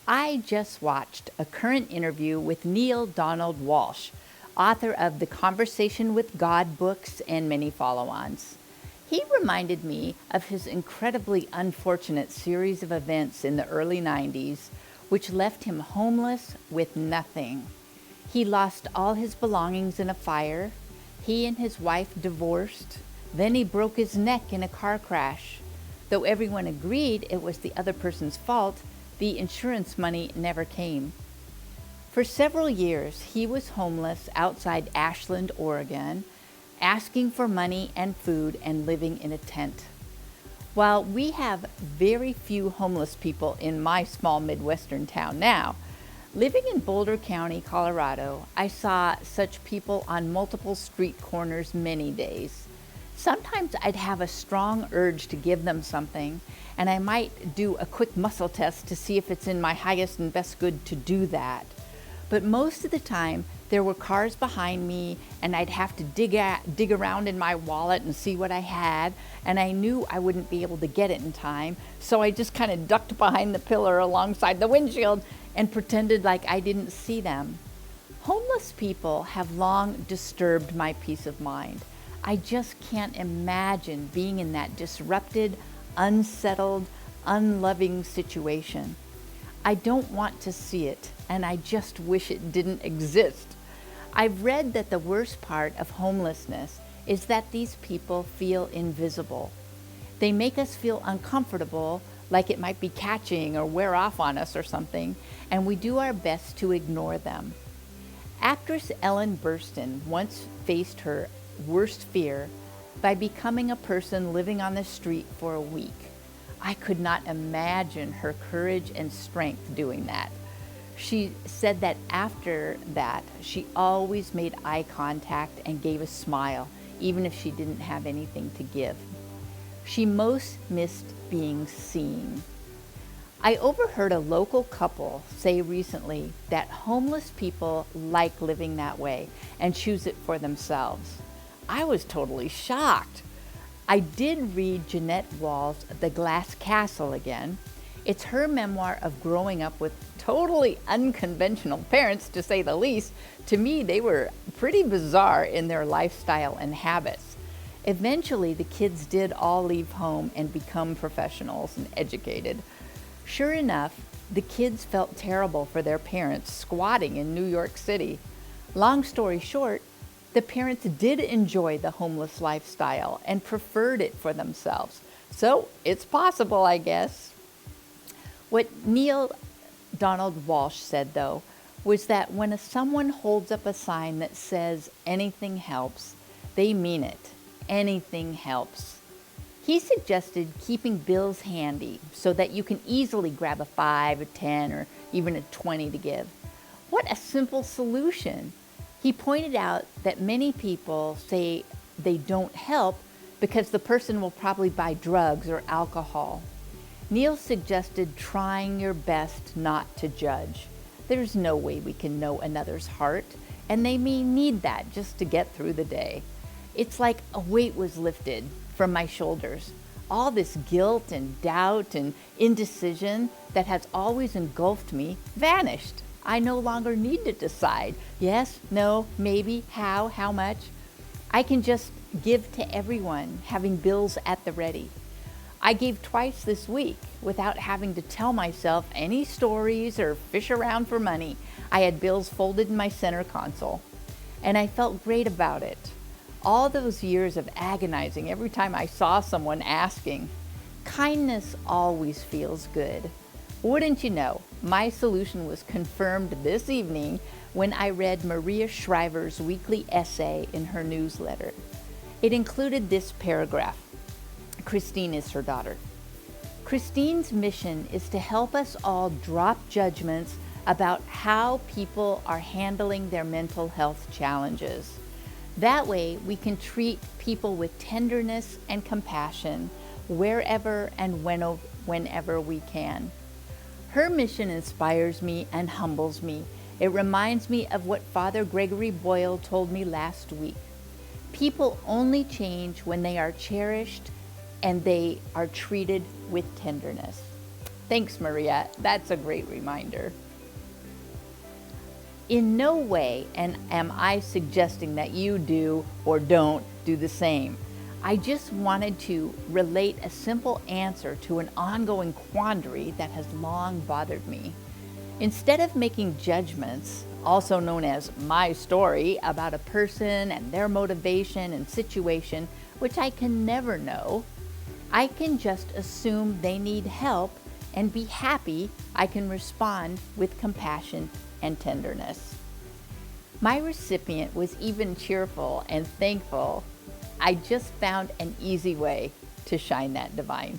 I just watched a current interview with Neale Donald Walsch, author of the Conversation with God books and many follow-ons. He reminded me of his incredibly unfortunate series of events in the early 90s, which left him homeless with nothing. He lost all his belongings in a fire. He and his wife divorced. Then he broke his neck in a car crash. Though everyone agreed it was the other person's fault, the insurance money never came. For several years, he was homeless outside Ashland, Oregon, asking for money and food and living in a tent. While we have very few homeless people in my small Midwestern town now, living in Boulder County, Colorado, I saw such people on multiple street corners many days. Sometimes I'd have a strong urge to give them something, and I might do a quick muscle test to see if it's in my highest and best good to do that. But most of the time, there were cars behind me, and I'd have to dig around in my wallet and see what I had, and I knew I wouldn't be able to get it in time, so I just kind of ducked behind the pillar alongside the windshield and pretended like I didn't see them. Homeless people have long disturbed my peace of mind. I just can't imagine being in that disrupted, unsettled, unloving situation. I don't want to see it, and I just wish it didn't exist. I've read that the worst part of homelessness is that these people feel invisible. They make us feel uncomfortable, like it might be catching or wear off on us or something, and we do our best to ignore them. Actress Ellen Burstyn once faced her worst fear by becoming a person living on the street for a week. I could not imagine her courage and strength doing that. She said that after that, she always made eye contact and gave a smile, even if she didn't have anything to give. She most missed being seen. I overheard a local couple say recently that homeless people like living that way and choose it for themselves. I was totally shocked. I did read Jeanette Wall's The Glass Castle again. It's her memoir of growing up with totally unconventional parents, to say the least. To me, they were pretty bizarre in their lifestyle and habits. Eventually, the kids did all leave home and become professionals and educated. Sure enough, the kids felt terrible for their parents squatting in New York City. Long story short, the parents did enjoy the homeless lifestyle and preferred it for themselves. So it's possible, I guess. What Neale Donald Walsch said, though, was that when someone holds up a sign that says anything helps, they mean it. Anything helps. He suggested keeping bills handy so that you can easily grab a 5, a 10, or even a 20 to give. What a simple solution. He pointed out that many people say they don't help because the person will probably buy drugs or alcohol. Neale suggested trying your best not to judge. There's no way we can know another's heart, and they may need that just to get through the day. It's like a weight was lifted from my shoulders. All this guilt and doubt and indecision that has always engulfed me vanished. I no longer need to decide yes, no, maybe, how much. I can just give to everyone, having bills at the ready. I gave twice this week without having to tell myself any stories or fish around for money. I had bills folded in my center console, and I felt great about it. All those years of agonizing every time I saw someone asking, kindness always feels good. Wouldn't you know, my solution was confirmed this evening when I read Maria Shriver's weekly essay in her newsletter. It included this paragraph. Christine is her daughter. Christine's mission is to help us all drop judgments about how people are handling their mental health challenges. That way, we can treat people with tenderness and compassion wherever and whenever we can. Her mission inspires me and humbles me. It reminds me of what Father Gregory Boyle told me last week. People only change when they are cherished and they are treated with tenderness. Thanks, Maria. That's a great reminder. In no way am I suggesting that you do or don't do the same. I just wanted to relate a simple answer to an ongoing quandary that has long bothered me. Instead of making judgments, also known as my story, about a person and their motivation and situation, which I can never know, I can just assume they need help and be happy I can respond with compassion and tenderness. My recipient was even cheerful and thankful. I just found an easy way to shine that divine.